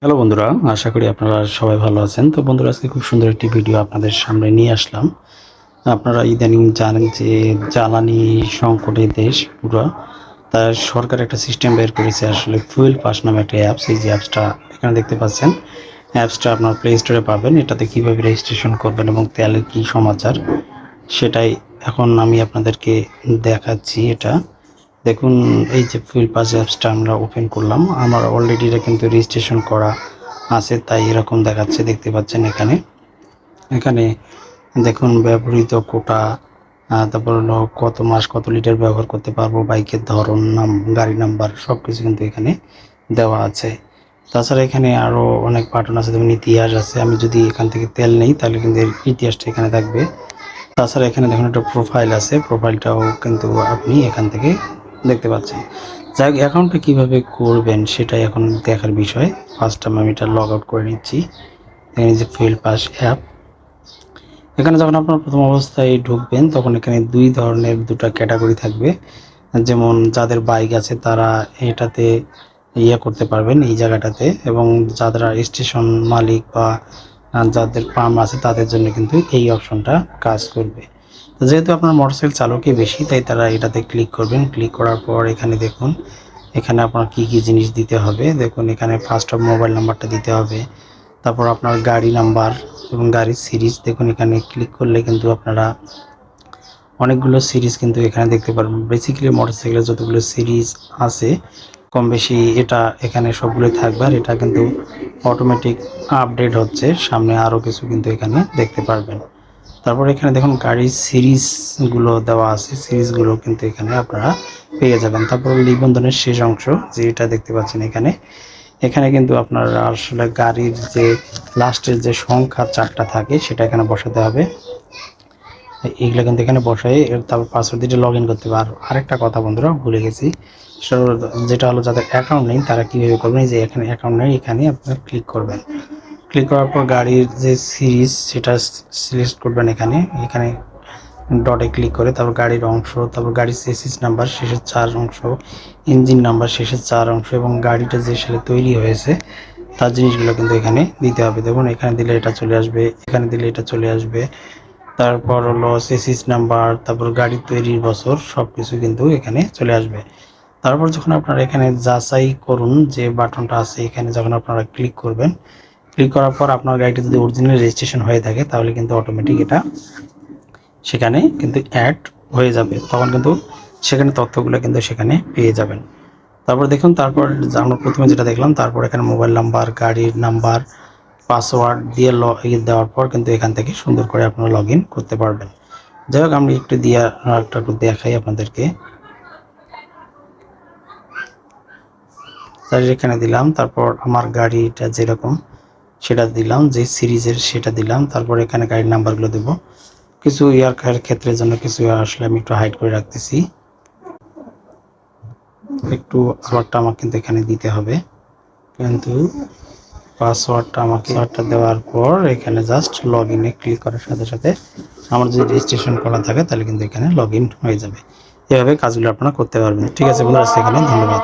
Hello বন্ধুরা, আশা করি আপনারা সবাই ভালো আছেন। তো বন্ধুরা, আজকে খুব সুন্দর একটি ভিডিও আপনাদের সামনে নিয়ে আসলাম। আপনারা ইদানিং জানেন যে জ্বালানি সংকটে দেশ পুরো, তার সরকার একটা সিস্টেম বের করেছে, আসলে ফুয়েল পাস নামে একটা অ্যাপস। এই যে অ্যাপসটা এখানে দেখতে পাচ্ছেন, অ্যাপসটা আপনার প্লে স্টোরে পাবেন। এটাতে কীভাবে রেজিস্ট্রেশন করবেন এবং তেলের কী সমাচার সেটাই এখন আমি আপনাদেরকে দেখাচ্ছি। এটা দেখুন, এই যে ফুয়েল পাস অ্যাপসটা আমরা ওপেন করলাম, আমার অলরেডি এটা কিন্তু রেজিস্ট্রেশন করা আছে, তাই এরকম দেখাচ্ছে। দেখতে পাচ্ছেন এখানে এখানে দেখুন ব্যবহৃত কোটা, তারপর হলো কত মাস কত লিটার ব্যবহার করতে পারবো, বাইকের ধরন, নাম, গাড়ি নাম্বার সব কিছু কিন্তু এখানে দেওয়া আছে। তাছাড়া এখানে আরও অনেক বাটন আছে, যেমন ইতিহাস আছে। আমি যদি এখান থেকে তেল নেই তাহলে কিন্তু এর ইতিহাসটা এখানে থাকবে। তাছাড়া এখানে দেখুন একটা প্রোফাইল আছে, প্রোফাইলটাও কিন্তু আপনি এখান থেকে দেখতে পাচ্ছেন। যাই হোক, অ্যাকাউন্টটা কীভাবে করবেন সেটাই এখন দেখার বিষয়। ফার্স্ট টাইম আমি এটা লগ আউট করে নিচ্ছি। এখানে যে ফুয়েল পাস অ্যাপ, এখানে যখন আপনার প্রথম অবস্থায় ঢুকবেন তখন এখানে দুই ধরনের দুটো ক্যাটাগরি থাকবে। যেমন যাদের বাইক আছে তারা এটাতে করতে পারবেন এই জায়গাটাতে, এবং যারা স্টেশন মালিক বা যাদের পাম্প আছে তাদের জন্য কিন্তু এই অপশনটা কাজ করবে। তো যেহেতু আপনার মোটরসাইকেল চালকই বেশি, তাই তারা এটাতে ক্লিক করবেন। ক্লিক করার পর এখানে দেখুন, এখানে আপনার কি কি জিনিস দিতে হবে। দেখুন এখানে ফার্স্ট অফ মোবাইল নাম্বারটা দিতে হবে, তারপর আপনার গাড়ি নাম্বার এবং গাড়ির সিরিজ। দেখুন এখানে ক্লিক করলে কিন্তু আপনারা অনেকগুলো সিরিজ কিন্তু এখানে দেখতে পারবেন। বেসিক্যালি মোটরসাইকেলের যতগুলো সিরিজ আছে কম বেশি এটা এখানে সবগুলোই থাকবে, আর এটা কিন্তু অটোমেটিক আপডেট হচ্ছে। সামনে আরও কিছু কিন্তু এখানে দেখতে পারবেন। তারপর এখানে দেখুন গাড়ির সিরিজগুলো দেওয়া আছে, সিরিজগুলো কিন্তু এখানে আপনারা পেয়ে যাবেন। তারপর নিবন্ধনের শেষ অংশ যেটা দেখতে পাচ্ছেন এখানে, এখানে কিন্তু আপনার আসলে গাড়ির যে লাস্টের যে সংখ্যা 4টা থাকে সেটা এখানে বসাতে হবে। এইগুলো কিন্তু এখানে বসাই, তারপর পাসওয়ার্ড দিয়ে লগ ইন করতে হবে। আর আরেকটা কথা বন্ধুরা ভুলে গেছি, যেটা হলো যাদের অ্যাকাউন্ট নেই তারা কীভাবে করবেন। এই যে এখানে অ্যাকাউন্ট নেই, এখানে আপনারা ক্লিক করবেন। ক্লিক করার পর গাড়ির যে সিরিজ সেটা সিলেক্ট করবেন। এখানে এখানে ডটে ক্লিক করে তারপর গাড়ির অংশ, তারপর গাড়ির চেসিস নাম্বার শেষের 4 অংশ, ইঞ্জিন নাম্বার শেষের 4 অংশ, এবং গাড়িটা যে সালে তৈরি হয়েছে তার জিনিসগুলো কিন্তু এখানে দিতে হবে। দেখুন এখানে দিলে এটা চলে আসবে, এখানে দিলে এটা চলে আসবে। তারপর হলো চেসিস নাম্বার, তারপর গাড়ি তৈরির বছর, সব কিছু কিন্তু এখানে চলে আসবে। তারপর যখন আপনারা এখানে যাচাই করুন যে বাটনটা আছে, এখানে যখন আপনারা ক্লিক করবেন, ক্লিক করার পর আপনার গাড়িটা যদি অরিজিনাল রেজিস্ট্রেশন হয়ে থাকে তাহলে কিন্তু অটোমেটিক এটা সেখানে কিন্তু অ্যাড হয়ে যাবে। তখন কিন্তু সেখানে তথ্যগুলো কিন্তু সেখানে পেয়ে যাবেন। তারপর দেখুন, তারপর আমরা প্রথমে যেটা দেখলাম, তারপর এখানে মোবাইল নাম্বার, গাড়ির নাম্বার, পাসওয়ার্ড দিয়ে দেওয়ার পর কিন্তু এখান থেকে সুন্দর করে আপনারা লগ ইন করতে পারবেন। যাই হোক, আমি একটু একটু দেখাই আপনাদেরকে। এখানে দিলাম, তারপর আমার গাড়িটা যেরকম সেটা দিলাম, যে সিরিজের সেটা দিলাম। তারপর এখানে গাড়ির নাম্বারগুলো দেবো। কিছু ক্ষেত্রের জন্য কিছু আসলে আমি একটু হাইড করে রাখতেছি। একটু পাসওয়ার্ডটা আমাকে কিন্তু এখানে দিতে হবে, কিন্তু পাসওয়ার্ডটা দেওয়ার পর এখানে জাস্ট লগ ইনে ক্লিক করার সাথে সাথে আমার যদি রেজিস্ট্রেশন করা থাকে তাহলে কিন্তু এখানে লগ ইন হয়ে যাবে। এভাবে কাজগুলো আপনারা করতে পারবেন। ঠিক আছে বন্ধুরা, সেখানে ধন্যবাদ।